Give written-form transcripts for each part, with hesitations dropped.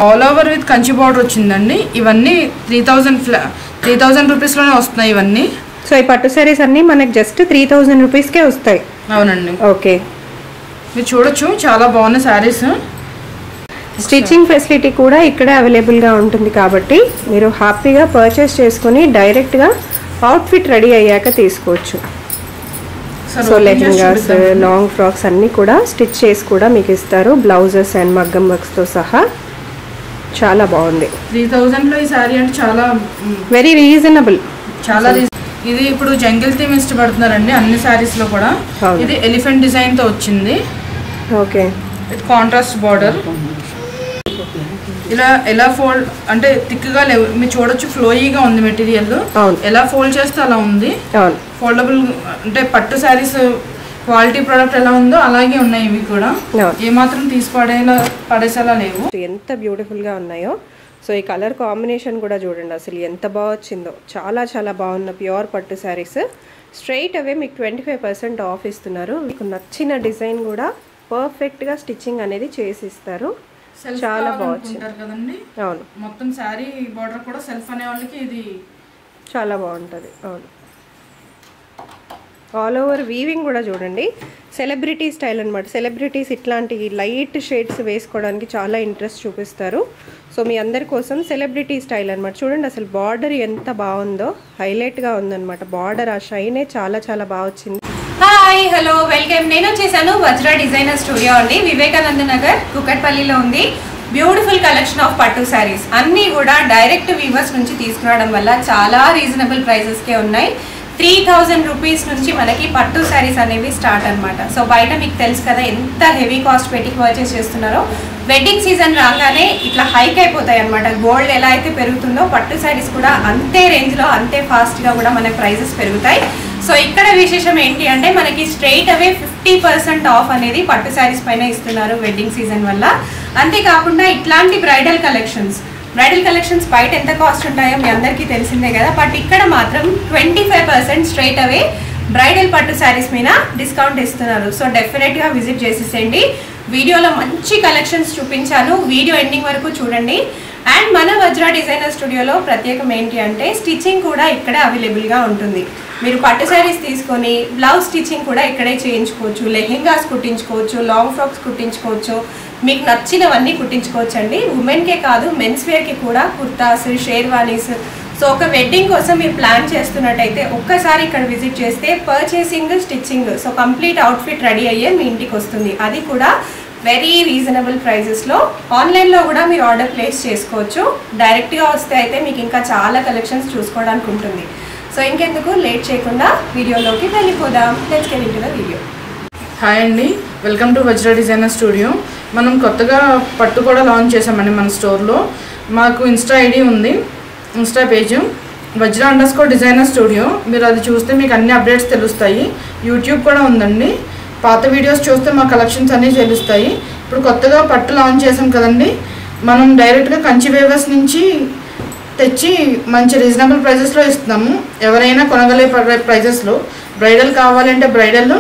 All over with Kanchi border వచ్చిందండి. ఇవన్నీ 3000 రూపీస్లోనే వస్తున్నాయి ఇవన్నీ. సో ఈ పట్టు సారీస్ అన్నీ మనకి జస్ట్ 3000 రూపీస్కే వస్తాయి. అవునండి. ఓకే, మీరు చూడొచ్చు చాలా బాగున్న శారీస్. స్టిచ్చింగ్ ఫెసిలిటీ కూడా ఇక్కడే అవైలబుల్గా ఉంటుంది కాబట్టి మీరు హ్యాపీగా పర్చేస్ చేసుకుని డైరెక్ట్గా అవుట్ఫిట్ రెడీ అయ్యాక తీసుకోవచ్చు. సో లెహెంగాస్, లాంగ్ ఫ్రాక్స్ అన్నీ కూడా స్టిచ్ చేసి కూడా మీకు ఇస్తారు, బ్లౌజెస్ అండ్ మగ్గం వర్క్స్తో సహా. చాలా బాగుంది. 3000లో ఈ శారీ అంటే చాలా వెరీ రీజనబుల్. చాలా ఇది ఇప్పుడు జంగిల్ థీమ్ ఇష్టపడుతున్నారండి అన్ని శారీస్లో కూడా. ఇది ఎలిఫెంట్ డిజైన్తో వచ్చింది. Okay, with contrast border. ఇలా ఎలా ఫోల్డ్ అంటే థిక్గా లేవు, మీరు చూడొచ్చు ఫ్లోయీగా ఉంది మెటీరియల్. ఎలా ఫోల్డ్ చేస్తే అలా ఉంది. ఫోల్డబుల్ అంటే పట్టు శారీస్ క్వాలిటీ ప్రోడక్ట్ ఎలా ఉందో అలాగే ఉన్నాయి ఇవి కూడా. ఏమాత్రం తీసి పడేసేలా లేవు. ఎంత బ్యూటిఫుల్గా ఉన్నాయో. సో ఈ కలర్ కాంబినేషన్ కూడా చూడండి అసలు ఎంత బాగా వచ్చిందో. చాలా చాలా బాగున్న ప్యూర్ పట్టు శారీస్. స్ట్రైట్ అవే మీకు 25% ఆఫ్ ఇస్తున్నారు. మీకు నచ్చిన డిజైన్ కూడా పర్ఫెక్ట్గా స్టిచ్చింగ్ అనేది చేసి ఇస్తారు. చాలా బాగుంది కదండి. అవును, మొత్తం శారీ బార్డర్ కూడా సెల్ఫ్ అనే వాళ్ళకి ఇది చాలా బాగుంటుంది. అవును, ఆల్ ఓవర్ వీవింగ్ కూడా చూడండి సెలబ్రిటీ స్టైల్ అనమాట. సెలబ్రిటీస్ ఇట్లాంటి లైట్ షేడ్స్ వేసుకోవడానికి చాలా ఇంట్రెస్ట్ చూపిస్తారు. సో మీ అందరి కోసం సెలబ్రిటీ స్టైల్ అనమాట. చూడండి అసలు బార్డర్ ఎంత బాగుందో, హైలైట్గా ఉందన్నమాట. బార్డర్ ఆ షైనే చాలా చాలా బాగా వచ్చింది. Hi, hello, welcome. నేను వచ్చేసాను వజ్రా డిజైనర్ స్టూడియో అండి. వివేకానంద నగర్, కుకట్పల్లిలో ఉంది. బ్యూటిఫుల్ కలెక్షన్ ఆఫ్ పట్టు శారీస్ అన్నీ కూడా డైరెక్ట్ వీవర్స్ నుంచి తీసుకురావడం వల్ల చాలా రీజనబుల్ ప్రైజెస్కే ఉన్నాయి. 3000 రూపీస్ నుంచి మనకి పట్టు శారీస్ అనేవి స్టార్ట్ అనమాట. సో బయట మీకు తెలుసు కదా ఎంత హెవీ కాస్ట్ పెట్టి పర్చేస్ చేస్తున్నారో. వెడ్డింగ్ సీజన్ రాగానే ఇట్లా హైక్ అయిపోతాయి అనమాట. గోల్డ్ ఎలా అయితే పెరుగుతుందో పట్టు శారీస్ కూడా అంతే రేంజ్లో అంతే ఫాస్ట్గా కూడా మనకి ప్రైజెస్ పెరుగుతాయి. సో ఇక్కడ విశేషం ఏంటి అంటే మనకి స్ట్రైట్ అవే 50% ఆఫ్ అనేది పట్టు శారీస్ పైన ఇస్తున్నారు వెడ్డింగ్ సీజన్ వల్ల. అంతేకాకుండా ఇట్లాంటి బ్రైడల్ కలెక్షన్స్ బయట ఎంత కాస్ట్ ఉంటాయో మీ అందరికీ తెలిసిందే కదా. బట్ ఇక్కడ మాత్రం 25% స్ట్రైట్ అవే బ్రైడల్ పట్టు శారీస్ మీద డిస్కౌంట్ ఇస్తున్నారు. సో డెఫినెట్గా విజిట్ చేసేసేయండి. వీడియోలో మంచి కలెక్షన్స్ చూపించాను, వీడియో ఎండింగ్ వరకు చూడండి. అండ్ మన వజ్రా డిజైనర్ స్టూడియోలో ప్రత్యేకం ఏంటి అంటే స్టిచ్చింగ్ కూడా ఇక్కడే అవైలబుల్గా ఉంటుంది. మీరు పట్టు శారీస్ తీసుకొని బ్లౌజ్ స్టిచ్చింగ్ కూడా ఇక్కడే చేయించుకోవచ్చు, లెహెంగాస్ కుట్టించుకోవచ్చు, లాంగ్ ఫ్రాక్స్ కుట్టించుకోవచ్చు, మీకు నచ్చినవన్నీ కుట్టించుకోవచ్చు అండి. ఉమెన్కే కాదు మెన్స్ వేర్కి కూడా కుర్తాస్, షేర్వానీస్. సో ఒక వెడ్డింగ్ కోసం మీరు ప్లాన్ చేస్తున్నట్టయితే ఒక్కసారి ఇక్కడ విజిట్ చేస్తే purchasing, stitching, so complete outfit ready అయ్యే మీ ఇంటికి వస్తుంది. అది కూడా వెరీ రీజనబుల్ ప్రైజెస్లో. ఆన్లైన్లో కూడా మీరు ఆర్డర్ ప్లేస్ చేసుకోవచ్చు. డైరెక్ట్గా వస్తే అయితే మీకు ఇంకా చాలా కలెక్షన్స్ చూసుకోవడానికి ఉంటుంది. సో ఇంకెందుకు లేట్ చేయకుండా వీడియోలోకి వెళ్ళిపోదాం. Let's get into the video. Hi అండి, welcome to Vajra designer studio. మనం కొత్తగా పట్టు కూడా లాంచ్ చేసామండి మన స్టోర్లో. మాకు ఇన్స్టా ఐడి ఉంది, ఇన్స్టా పేజ్ వజ్రా_డిజైనర్ స్టూడియో. మీరు అది చూస్తే మీకు అన్ని అప్డేట్స్ తెలుస్తాయి. యూట్యూబ్ కూడా ఉందండి, పాత వీడియోస్ చూస్తే మా కలెక్షన్స్ అన్నీ తెలుస్తాయి. ఇప్పుడు కొత్తగా పట్టు లాంచ్ చేసాం కదండి. మనం డైరెక్ట్గా కంచి వేవర్స్ నుంచి తెచ్చి మంచి రీజనబుల్ ప్రైజెస్లో ఇస్తున్నాము. ఎవరైనా కొనగలే ప్రైజెస్లో. బ్రైడల్ కావాలంటే బ్రైడల్,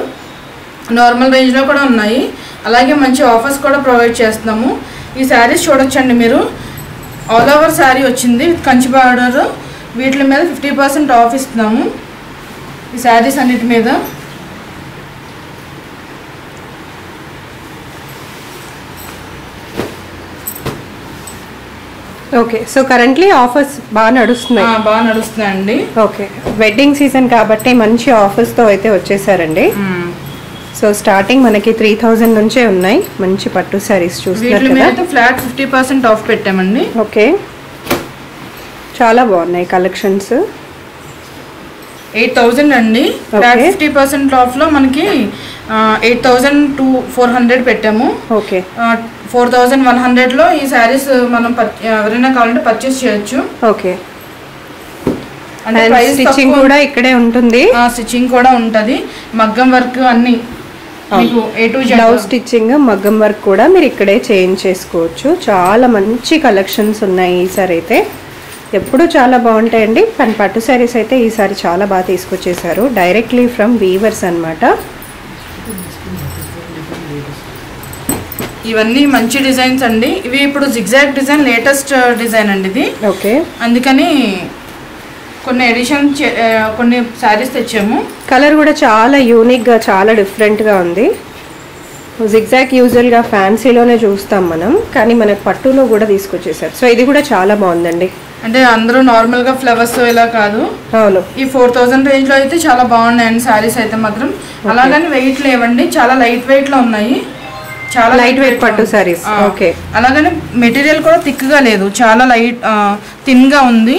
నార్మల్ రేంజ్లో కూడా ఉన్నాయి. అలాగే మంచి ఆఫర్స్ కూడా ప్రొవైడ్ చేస్తున్నాము. ఈ శారీస్ చూడొచ్చండి మీరు. ఆల్ ఓవర్ శారీ వచ్చింది విత్ కంచి బార్డర్. వీటి మీద 50% ఆఫ్ ఇస్తున్నాము ఈ శారీస్ అన్నిటి మీద. ఓకే, సో కరెంట్లీ ఆఫర్స్ బాగా నడుస్తున్నాయండి. ఓకే, వెడ్డింగ్ సీజన్ కాబట్టి మంచి ఆఫర్స్తో అయితే వచ్చేసారండి. సో స్టార్టింగ్ మనకి 3000 నుంచే ఉన్నాయి మంచి పట్టు శారీస్ చూస్తున్నారు కదా. ఫ్లాట్ 50% ఆఫ్ పెట్టామండి. ఓకే, చాలా బాగున్నాయి కలెక్షన్స్. 8000 అండి. ఫ్లాట్ 50% ఆఫ్లో మనకి 8400 పెట్టాము. ఓకే, 4100లో ఈ శారీస్ మనం ఎవరైనా కావాలంటే పర్చేస్ చేయొచ్చు. ఓకే, అంటే స్టిచ్చింగ్ కూడా ఇక్కడే ఉంటుంది. స్టిచ్చింగ్ కూడా ఉంటుంది, మగ్గం వర్క్ అన్ని మీకు A to Z. Blouse stitching, మగ్గం వర్క్ కూడా మీరు ఇక్కడే చేయించేసుకోవచ్చు. చాలా మంచి కలెక్షన్స్ ఉన్నాయి ఈసారి అయితే. ఎప్పుడు చాలా బాగుంటాయండి. కానీ పట్టు శారీస్ అయితే ఈసారి చాలా బాగా తీసుకొచ్చేసారు. డైరెక్ట్లీ ఫ్రమ్ వీవర్స్ అనమాట. ఇవన్నీ మంచి డిజైన్స్ అండి. ఇవి ఇప్పుడు జిగ్జాగ్ డిజైన్ లేటెస్ట్ డిజైన్ అండి ఇది. ఓకే, అందుకని కొన్ని ఎడిషన్ కొన్ని శారీస్ తెచ్చాము. కలర్ కూడా చాలా యూనిక్గా చాలా డిఫరెంట్గా ఉంది. జిగ్జాగ్ యూజువల్గా ఫ్యాన్సీలోనే చూస్తాం మనం, కానీ మనకు పట్టులో కూడా తీసుకొచ్చేసారు. సో ఇది కూడా చాలా బాగుందండి. అంటే అందరూ నార్మల్గా ఫ్లవర్స్ ఇలా కాదు. అవును, ఈ 4000 రేంజ్లో అయితే చాలా బాగున్నాయండి శారీస్ అయితే మాత్రం. అలాగని వెయిట్ లేవండి, చాలా లైట్ వెయిట్లో ఉన్నాయి. చాలా లైట్ వెయిట్ పట్టు శారీస్. ఓకే, అలాగని మెటీరియల్ కూడా థిక్గా లేదు, చాలా లైట్ థిన్గా ఉంది.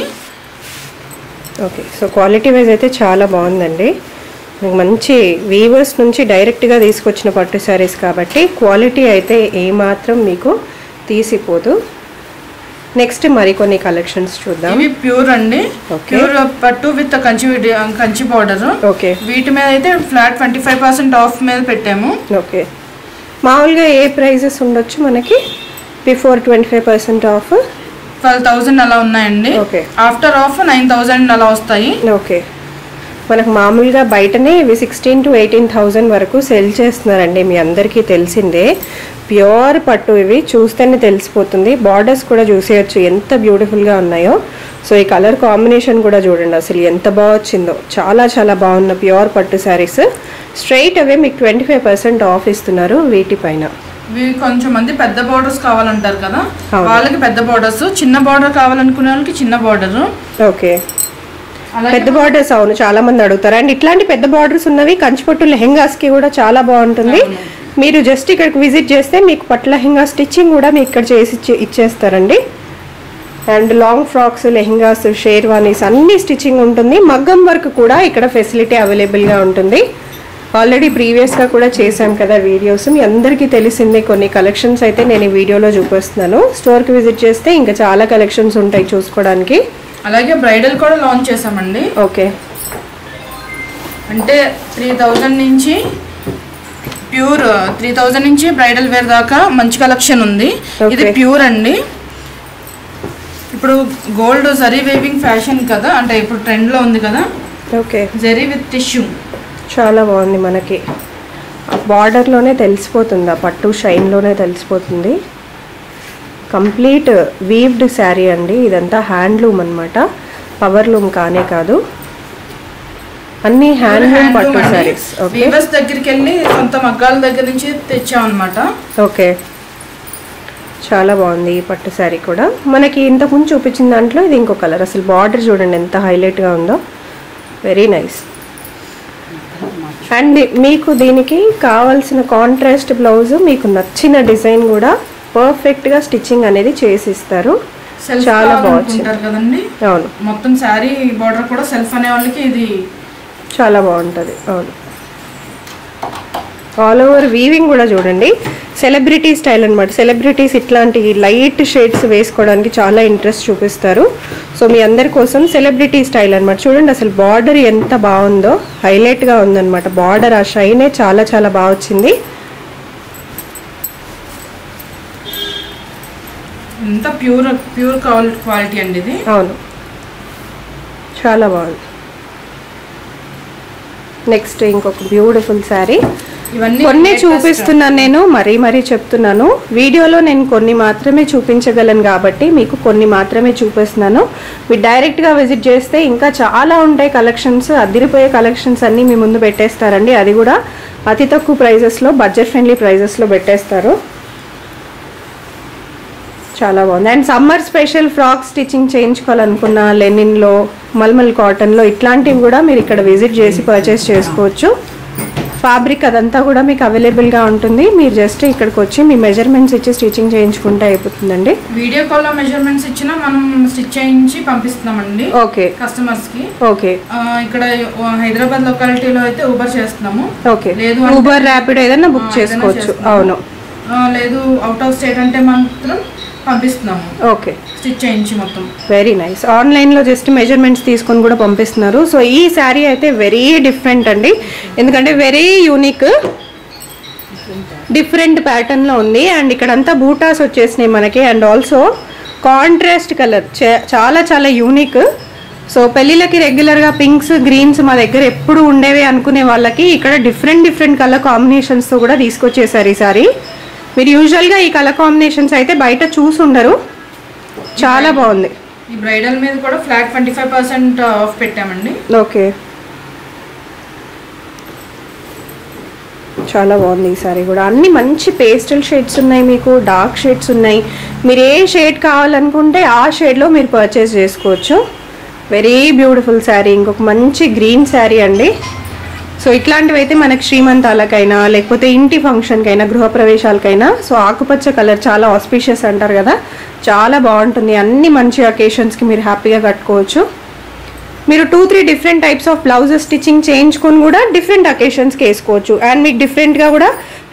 ఓకే, సో క్వాలిటీ వైజ్ అయితే చాలా బాగుందండి. మంచి వీవర్స్ నుంచి డైరెక్ట్గా తీసుకొచ్చిన పట్టు శారీస్ కాబట్టి క్వాలిటీ అయితే ఏమాత్రం మీకు తీసిపోదు. నెక్స్ట్ మరికొన్ని కలెక్షన్స్ చూద్దాం. ఇవి ప్యూర్ అండి, ప్యూర్ పట్టు విత్ కంచి పౌడర్. ఓకే, వీటి మీద అయితే ఫ్లాట్ 25% ఆఫ్ మీద పెట్టాము. ఓకే, మామూలుగా ఏ ప్రైజెస్ ఉండొచ్చు మనకి? బిఫోర్ 25% ఆఫ్ 12,000 అలా ఉన్నాయండి. ఓకే, ఆఫ్టర్ ఆఫ్ 9,000 అలా వస్తాయి. ఓకే, మనకు మామూలుగా బయటనే ఇవి 16,000 to 18,000 వరకు సెల్ చేస్తున్నారండి, మీ అందరికీ తెలిసిందే. ప్యూర్ పట్టు, ఇవి చూస్తేనే తెలిసిపోతుంది. బార్డర్స్ కూడా చూసేయచ్చు ఎంత బ్యూటిఫుల్గా ఉన్నాయో. సో ఈ కలర్ కాంబినేషన్ కూడా చూడండి అసలు ఎంత బాగా వచ్చిందో. చాలా చాలా బాగున్న ప్యూర్ పట్టు శారీస్ స్ట్రైట్ అవే మీకు 25% ఆఫ్ ఇస్తున్నారు వీటిపైన. ఇవి కొంచెం మంది పెద్ద బార్డర్స్ కావాలంటారు కదా, వాళ్ళకి పెద్ద బార్డర్స్, చిన్న బార్డర్ కావాలనుకునే వాళ్ళకి చిన్న బార్డర్. ఓకే, పెద్ద బార్డర్స్ అవును చాలా మంది అడుగుతారు. అండ్ ఇట్లాంటి పెద్ద బార్డర్స్ ఉన్నవి కంచిపట్టు లెహెంగాస్ కి కూడా చాలా బాగుంటుంది. మీరు జస్ట్ ఇక్కడికి విజిట్ చేస్తే మీకు పట్టు లెహెంగా స్టిచ్చింగ్ కూడా మీకు ఇక్కడ చేసి ఇచ్చేస్తారండి. And long frocks, lehengas, sherwanis అన్ని స్టిచ్చింగ్ ఉంటుంది. మగ్గం వర్క్ కూడా ఇక్కడ ఫెసిలిటీ అవైలబుల్గా ఉంటుంది. ఆల్రెడీ ప్రీవియస్గా కూడా చేశాం కదా వీడియోస్, మీ అందరికీ తెలిసిందే. కొన్ని కలెక్షన్స్ అయితే నేను ఈ వీడియోలో చూపిస్తున్నాను. స్టోర్కి విజిట్ చేస్తే ఇంకా చాలా కలెక్షన్స్ ఉంటాయి చూసుకోవడానికి. అలాగే బ్రైడల్ కూడా లాంచ్ చేసామండి. ఓకే, అంటే 3,000 నుంచి ప్యూర్ 3,000 నుంచి బ్రైడల్ వేర్ దాకా మంచి కలెక్షన్ ఉంది. ఇది ప్యూర్ అండి. ఇప్పుడు గోల్డ్ జరీ వేవింగ్ ఫ్యాషన్ కదా, అంటే ఇప్పుడు ట్రెండ్లో ఉంది కదా. ఓకే, జరీ విత్ టిష్యూ చాలా బాగుంది. మనకి బార్డర్లోనే తెలిసిపోతుంది, ఆ పట్టు షైన్లోనే తెలిసిపోతుంది. కంప్లీట్ వీవ్డ్ శారీ అండి, ఇదంతా హ్యాండ్లూమ్ అనమాట, పవర్లూమ్ కానే కాదు, అన్ని హ్యాండ్లూమ్ పట్టు శారీస్. వీవర్స్ దగ్గరికి వెళ్ళి సొంత మగ్గాల దగ్గర నుంచి తెచ్చాం అనమాట. ఓకే, చాలా బాగుంది ఈ పట్టు శారీ కూడా. మనకి ఇంతకుముందు చూపించిన దాంట్లో ఇది ఇంకో కలర్. అసలు బార్డర్ చూడండి ఎంత హైలైట్గా ఉందో, వెరీ నైస్. అండ్ మీకు దీనికి కావాల్సిన కాంట్రాస్ట్ బ్లౌజ్, మీకు నచ్చిన డిజైన్ కూడా పర్ఫెక్ట్గా స్టిచ్చింగ్ అనేది చేసి ఇస్తారు. చాలా బాగుంటుంది కదండి. అవును, మొత్తం శారీ బార్డర్ కూడా సెల్ఫ్ అనే వాళ్ళకి ఇది చాలా బాగుంటుంది. అవును, ఆల్ ఓవర్ వీవింగ్ కూడా చూడండి, సెలబ్రిటీ స్టైల్ అనమాట. సెలబ్రిటీస్ ఇట్లాంటి లైట్ షేడ్స్ వేసుకోవడానికి చాలా ఇంట్రెస్ట్ చూపిస్తారు. సో మీ అందరి కోసం సెలబ్రిటీ స్టైల్ అనమాట. చూడండి అసలు బార్డర్ ఎంత బాగుందో, హైలైట్గా ఉందన్నమాట బార్డర్. ఆ షైనే చాలా చాలా బాగా వచ్చింది. ఎంత ప్యూర్ క్వాలిటీ అండి ఇది. అవును, చాలా బాగుంది. నెక్స్ట్ ఇంకొక బ్యూటిఫుల్ శారీ. కొన్ని చూపిస్తున్నాను నేను, మరీ చెప్తున్నాను. వీడియోలో నేను కొన్ని మాత్రమే చూపించగలను కాబట్టి మీకు కొన్ని మాత్రమే చూపిస్తున్నాను. మీరు డైరెక్ట్గా విజిట్ చేస్తే ఇంకా చాలా ఉంటాయి కలెక్షన్స్, అదిరిపోయే కలెక్షన్స్ అన్నీ మీ ముందు పెట్టేస్తారండి. అది కూడా అతి తక్కువ ప్రైజెస్లో, బడ్జెట్ ఫ్రెండ్లీ ప్రైజెస్లో పెట్టేస్తారు. చాలా బాగుంది. And summer special frock stitching చేయించుకోవాలనుకున్న లెనిన్లో, మల్మల్ కాటన్లో ఇట్లాంటివి కూడా మీరు ఇక్కడ విజిట్ చేసి పర్చేస్ చేసుకోవచ్చు. ఫ్యాబ్రిక్ అదంతా కూడా మీకు అవైలబుల్గా ఉంటుంది. మీరు జస్ట్ ఇక్కడికి వచ్చి మీ మెజర్మెంట్స్ ఇచ్చి స్టిచ్చింగ్ చేయించుకుంటే అయిపోతుందండి. వీడియో కాల్లో మెజర్మెంట్స్ ఇచ్చినా మనం స్టిచ్ చేయించి పంపిస్తున్నామండి. ఓకే, కస్టమర్స్కి. ఓకే, ఇక్కడ హైదరాబాద్ లొకాలిటీలో అయితే ఊబర్ చేస్తున్నాము. ఓకే, లేదు ఊబర్ ర్యాపిడ్ ఏదైనా బుక్ చేసుకోవచ్చు. అవును, లేదు అవుట్ ఆఫ్ స్టేట్ అంటే మాత్రం పంపిస్తున్నాము. ఓకే, స్టిచ్ చేయించి మొత్తం. Very nice. ఆన్లైన్లో జస్ట్ మెజర్మెంట్స్ తీసుకొని కూడా పంపిస్తున్నారు. సో ఈ శారీ అయితే వెరీ డిఫరెంట్ అండి, ఎందుకంటే వెరీ యూనిక్, డిఫరెంట్ ప్యాటర్న్లో ఉంది. అండ్ ఇక్కడంతా బూటాస్ వచ్చేసినాయి మనకి. అండ్ ఆల్సో కాంట్రాస్ట్ కలర్ చాలా చాలా యూనిక్. సో పెళ్ళిళ్ళకి రెగ్యులర్గా పింక్స్, గ్రీన్స్ మా దగ్గర ఎప్పుడు ఉండేవి అనుకునే వాళ్ళకి ఇక్కడ డిఫరెంట్ కలర్ కాంబినేషన్స్తో కూడా తీసుకొచ్చేసారు ఈ సారీ. మీరు యూజువల్గా ఈ కలర్ కాంబినేషన్స్ అయితే బయట చూసుండరు, చాలా బాగుంది. ఈ బ్రైడల్ మీద కూడా ఫ్లాట్ 25% ఆఫ్ పెట్టామండి. ఓకే, చాలా బాగుంది ఈ సారీ కూడా. అన్ని మంచి పేస్టల్ షేడ్స్ ఉన్నాయి, మీకు డార్క్ షేడ్స్ ఉన్నాయి. మీరు ఏ షేడ్ కావాలనుకుంటే ఆ షేడ్లో మీరు పర్చేస్ చేసుకోవచ్చు. Very beautiful sari. ఇంకొక మంచి గ్రీన్ శారీ అండి. సో ఇట్లాంటివి అయితే మనకి శ్రీమంతాలకైనా లేకపోతే ఇంటి ఫంక్షన్కైనా గృహప్రవేశాలకైనా సో ఆకుపచ్చ కలర్ చాలా ఆస్పీషియస్ అంటారు కదా, చాలా బాగుంటుంది. అన్ని మంచి అకేషన్స్కి మీరు హ్యాపీగా కట్టుకోవచ్చు. మీరు 2-3 different types of blouses stitching చేయించుకొని కూడా డిఫరెంట్ అకేషన్స్కి వేసుకోవచ్చు. అండ్ మీకు డిఫరెంట్గా కూడా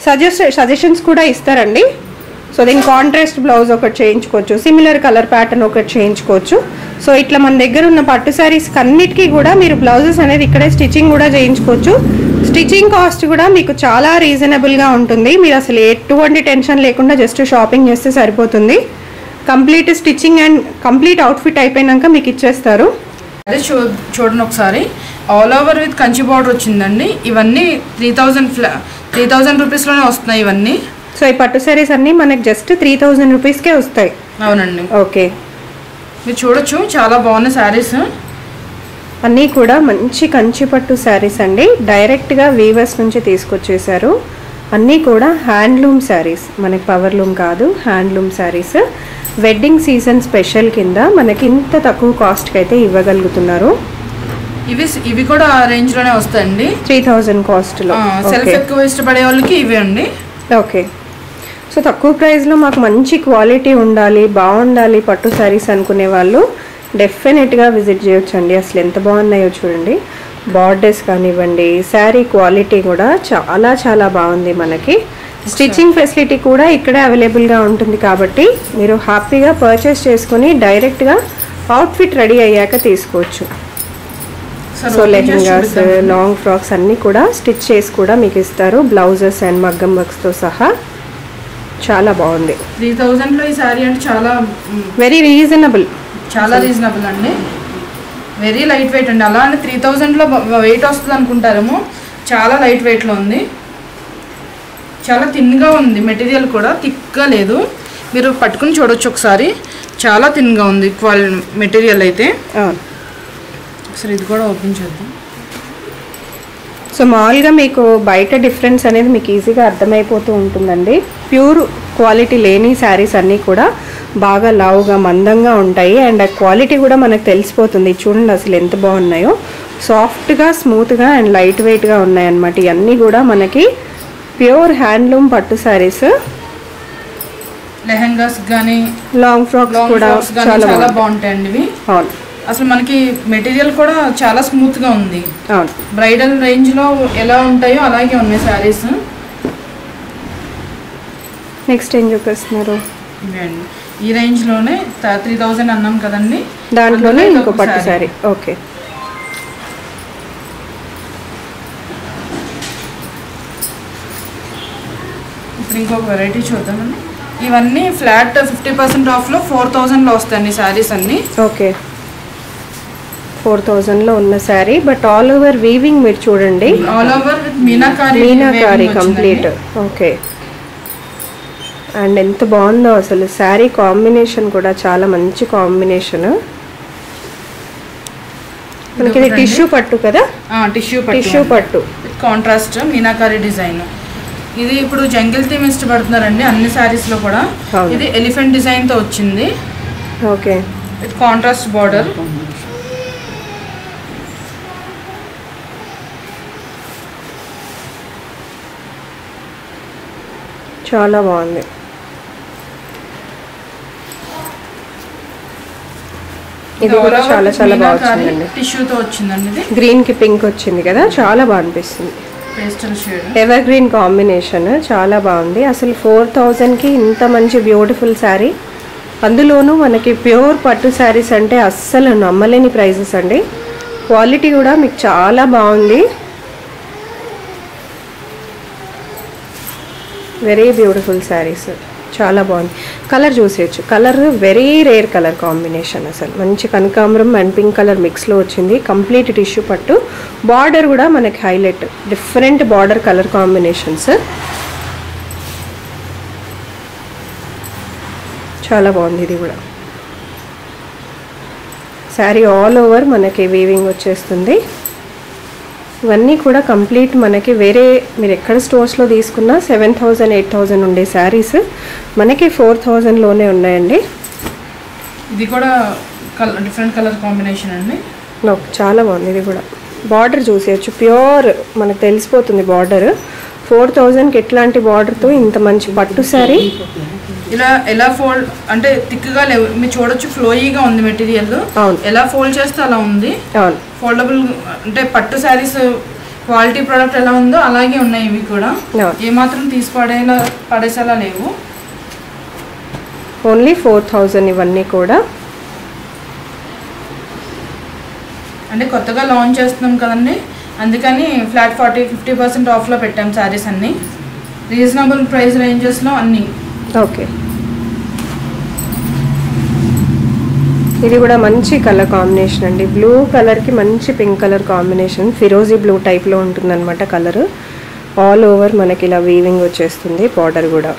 సజెషన్స్ కూడా ఇస్తారండి. సో దీని కాంట్రాస్ట్ బ్లౌజ్ ఒకటి చేయించుకోవచ్చు, సిమిలర్ కలర్ ప్యాటర్న్ ఒకటి చేయించుకోవచ్చు. సో ఇట్లా మన దగ్గర ఉన్న పట్టు శారీస్కి అన్నిటికీ కూడా మీరు బ్లౌజెస్ అనేది ఇక్కడే స్టిచ్చింగ్ కూడా చేయించుకోవచ్చు. స్టిచ్చింగ్ కాస్ట్ కూడా మీకు చాలా రీజనబుల్గా ఉంటుంది. మీరు అసలు ఎటువంటి టెన్షన్ లేకుండా జస్ట్ షాపింగ్ చేస్తే సరిపోతుంది. Complete stitching and complete outfit అయిపోయినాక మీకు ఇచ్చేస్తారు. అదే చూడండి ఒకసారి, all over with Kanchi border వచ్చిందండి. ఇవన్నీ 3000 రూపీస్లోనే వస్తున్నాయి ఇవన్నీ. సో ఈ పట్టు శారీస్ అన్నీ మనకి జస్ట్ 3000 రూపీస్కే వస్తాయి. అవునండి. ఓకే, మీరు చూడొచ్చు, చాలా బాగున్న శారీస్ అన్నీ కూడా మంచి కంచి పట్టు శారీస్ అండి. డైరెక్ట్గా వీవర్స్ నుంచి తీసుకొచ్చేసారు. అన్నీ కూడా హ్యాండ్లూమ్ శారీస్, మనకి పవర్ లూమ్ కాదు, handloom saris. Wedding season special కింద మనకి ఇంత తక్కువ కాస్ట్కి అయితే ఇవ్వగలుగుతున్నారు. ఇవి కూడా ఆ రేంజ్లోనే వస్తాయండి, 3000 కాస్ట్లో. సెల్ఫ్ ఎక్కువ ఇష్టపడే వాళ్ళకి ఇవి అండి. ఓకే, సో తక్కువ ప్రైస్లో మాకు మంచి క్వాలిటీ ఉండాలి, బాగుండాలి పట్టు శారీస్ అనుకునే వాళ్ళు డెఫినెట్గా విజిట్ చేయొచ్చండి. అసలు ఎంత బాగున్నాయో చూడండి. బార్డర్స్ కానివ్వండి, శారీ క్వాలిటీ కూడా చాలా చాలా బాగుంది. మనకి స్టిచ్చింగ్ ఫెసిలిటీ కూడా ఇక్కడే అవైలబుల్గా ఉంటుంది కాబట్టి మీరు హ్యాపీగా పర్చేస్ చేసుకుని డైరెక్ట్గా అవుట్ఫిట్ రెడీ అయ్యాక తీసుకోవచ్చు. సో లెహెంగాస్, లాంగ్ ఫ్రాక్స్ అన్నీ కూడా స్టిచ్ చేసి కూడా మీకు ఇస్తారు, బ్లౌజెస్ అండ్ మగ్గం వర్క్స్తో సహా. చాలా బాగుంది. 3000లో ఈ శారీ అంటే చాలా వెరీ రీజనబుల్, చాలా రీజనబుల్ అండి. వెరీ లైట్ వెయిట్ అండి. అలా అని 3000లో వెయిట్ వస్తుంది అనుకుంటారేమో, చాలా లైట్ వెయిట్లో ఉంది. చాలా థిన్గా ఉంది, మెటీరియల్ కూడా థిక్గా లేదు. మీరు పట్టుకుని చూడొచ్చు ఒకసారి, చాలా థిన్గా ఉంది మెటీరియల్ అయితే. సరే ఇది కూడా ఓపెన్ చేద్దాం. సో మామూలుగా మీకు బయట డిఫరెన్స్ అనేది మీకు ఈజీగా అర్థమైపోతూ ఉంటుందండి. ప్యూర్ క్వాలిటీ లేని శారీస్ అన్నీ కూడా బాగా లావుగా మందంగా ఉంటాయి. అండ్ ఆ క్వాలిటీ కూడా మనకు తెలిసిపోతుంది. చూడండి అసలు ఎంత బాగున్నాయో, సాఫ్ట్గా, స్మూత్గా అండ్ లైట్ వెయిట్గా ఉన్నాయన్నమాట. ఇవన్నీ కూడా మనకి ప్యూర్ హ్యాండ్లూమ్ పట్టు శారీస్. లెహెంగాస్ కానీ లాంగ్ ఫ్రాక్స్ కూడా చాలా బాగుంటాయండి ఇవి. అవును, అసలు మనకి మెటీరియల్ కూడా చాలా స్మూత్గా ఉంది. అవును, బ్రైడల్ రేంజ్లో ఎలా ఉంటాయో అలాగే ఉన్నాయి శారీస్. నెక్స్ట్ ఏం చూపిస్తున్నారు? ఇవేండి ఈ రేంజ్లోనే 3000 అన్నాం కదండి, దాంట్లోనే ఇంకో పట్టు శారీ. ఓకే, ఇప్పుడు ఇంకొక వెరైటీ చూద్దామండి. ఇవన్నీ ఫ్లాట్ 50% ఆఫ్లో 4000లో వస్తాయండి శారీస్ అన్నీ. ఓకే, 4000లో ఉన్న sari, but all over weaving మీరు చూడండి, all over with meenakari complete. Okay, and ఎంత బాగుందో అసలు శారీ కాంబినేషన్ కూడా చాలా మంచి కాంబినేషన్. మనకి ఇది టిష్యూ పట్టు కదా, టిష్యూ పట్టు కాంట్రాస్ట్ మీనాకారి డిజైన్. ఇది ఇప్పుడు జంగిల్ థీమ్ ఇష్టపడుతున్నారండి అన్ని శారీస్లో కూడా. ఇది ఎలిఫెంట్ డిజైన్తో వచ్చింది. Okay, with contrast border. చాలా బాగుంది. ఇది కూడా చాలా చాలా బాగుందండి. టిష్యూతో వచ్చిందండి. ఇది గ్రీన్ కి పింక్ వచ్చింది కదా, చాలా బాగా అనిపిస్తుంది. Pastel shade, ever green combination చాలా బాగుంది. అసలు 4000కి ఇంత మంచి బ్యూటిఫుల్ శారీ, అందులోనూ మనకి ప్యూర్ పట్టు శారీస్ అంటే అస్సలు నమ్మలేని ప్రైజెస్ అండి. క్వాలిటీ కూడా మీకు చాలా బాగుంది. వెరీ బ్యూటిఫుల్ శారీస్, చాలా బాగుంది. కలర్ చూసేయచ్చు, colour very rare colour combination. అసలు మంచి కనకాంబరం అండ్ పింక్ కలర్ మిక్స్లో వచ్చింది. కంప్లీట్ టిష్యూ పట్టు, బార్డర్ కూడా మనకి highlight, different border colour combinations. చాలా బాగుంది ఇది కూడా. శారీ ఆల్ ఓవర్ మనకి వీవింగ్ వచ్చేస్తుంది. ఇవన్నీ కూడా కంప్లీట్ మనకి వేరే మీరు ఎక్కడ స్టోర్స్లో తీసుకున్నా 7,000 8,000 ఉండే శారీస్ మనకి 4,000లోనే ఉన్నాయండి. ఇది కూడా డిఫరెంట్ కలర్ కాంబినేషన్ అండి. చాలా బాగుంది ఇది కూడా. బార్డర్ చూసేయచ్చు, ప్యూర్ మనకు తెలిసిపోతుంది బార్డర్. 4,000కి ఎట్లాంటి బార్డర్తో ఇంత మంచి పట్టు శారీ. ఇలా ఎలా ఫోల్డ్ అంటే థిక్గా లేవు, మీరు చూడొచ్చు ఫ్లోయీగా ఉంది మెటీరియల్. అవును, ఎలా ఫోల్డ్ చేస్తే అలా ఉంది. అవును, ఫోల్డబుల్ అంటే పట్టు శారీస్ క్వాలిటీ ప్రోడక్ట్ ఎలా ఉందో అలాగే ఉన్నాయి ఇవి కూడా. ఏమాత్రం తీసి పడేసేలా లేవు. ఓన్లీ 4,000 ఇవన్నీ కూడా. అంటే కొత్తగా లాంచ్ చేస్తున్నాం కదండి, అందుకని ఫ్లాట్ 40-50% ఆఫ్లో పెట్టాం శారీస్ అన్నీ. రీజనబుల్ ప్రైస్ రేంజెస్లో అన్నీ. ఓకే, ఇది కూడా మంచి కలర్ కాంబినేషన్ అండి. బ్లూ కలర్కి మంచి పింక్ కలర్ కాంబినేషన్, ఫిరోజీ బ్లూ టైప్లో ఉంటుందన్నమాట కలర్. ఆల్ ఓవర్ మనకి ఇలా వీవింగ్ వచ్చేస్తుంది, బార్డర్ కూడా.